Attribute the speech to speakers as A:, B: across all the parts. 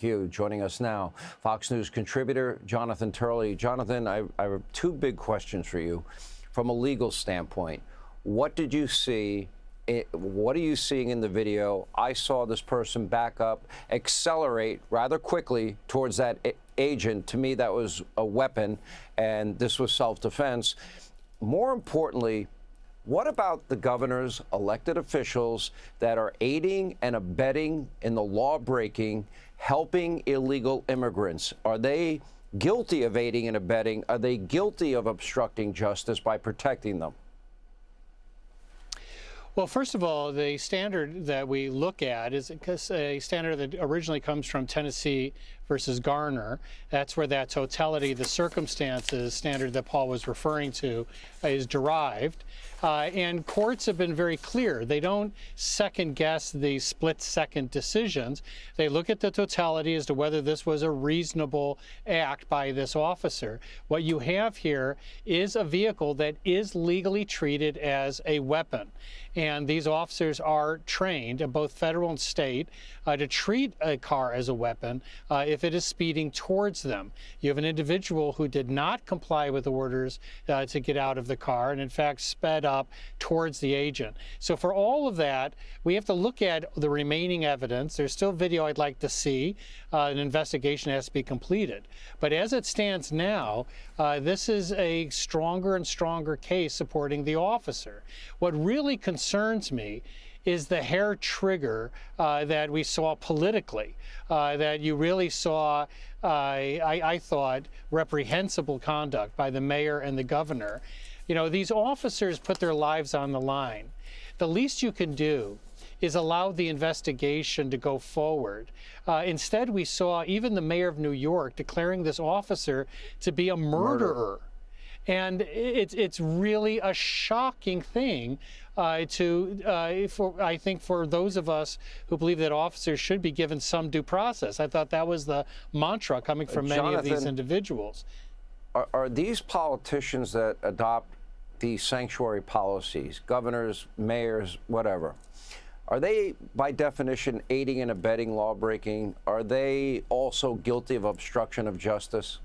A: You joining us now, Fox News contributor Jonathan Turley. Jonathan, I have two big questions for you. From a legal standpoint, what did you see? What are you seeing in the video? I saw this person back up, accelerate rather quickly towards that agent. To me, that was a weapon, and this was self-defense. More importantly, what about the governors, elected officials that are aiding and abetting in the law breaking, helping illegal immigrants? Are they guilty of aiding and abetting? Are they guilty of obstructing justice by protecting them?
B: Well, first of all, the standard that we look at is a standard that originally comes from Tennessee versus Garner. That's where that totality, the circumstances standard that Paul was referring to is derived. And courts have been very clear. They don't second guess the split-second decisions. They look at the totality as to whether this was a reasonable act by this officer. What you have here is a vehicle that is legally treated as a weapon. And these officers are trained, both federal and state, to treat a car as a weapon if it is speeding towards them. You have an individual who did not comply with orders to get out of the car and, in fact, sped up towards the agent. So for all of that, we have to look at the remaining evidence. There's still video I'd like to see. An investigation has to be completed. But as it stands now, this is a stronger and stronger case supporting the officer. What really concerns me is the hair trigger that we saw politically, that you really saw, I thought, reprehensible conduct by the mayor and the governor. You know, these officers put their lives on the line. The least you can do is allow the investigation to go forward. Instead, we saw even the mayor of New York declaring this officer to be a murderer. And it's really a shocking thing I think, for those of us who believe that officers should be given some due process. I thought that was the mantra coming from many of these individuals.
A: Are these politicians that adopt these sanctuary policies, governors, mayors, whatever, are they, by definition, aiding and abetting lawbreaking? Are they also guilty of obstruction of justice?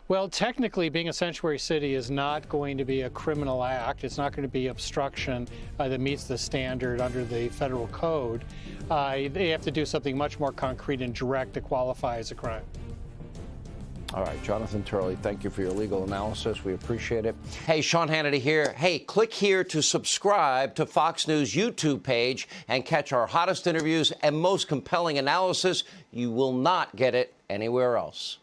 B: Well, technically, being a sanctuary city is not going to be a criminal act. It's not going to be obstruction that meets the standard under the federal code. They have to do something much more concrete and direct to qualify as a crime.
A: All right, Jonathan Turley, thank you for your legal analysis. We appreciate it. Hey, Sean Hannity here. Hey, click here to subscribe to Fox News YouTube page and catch our hottest interviews and most compelling analysis. You will not get it anywhere else.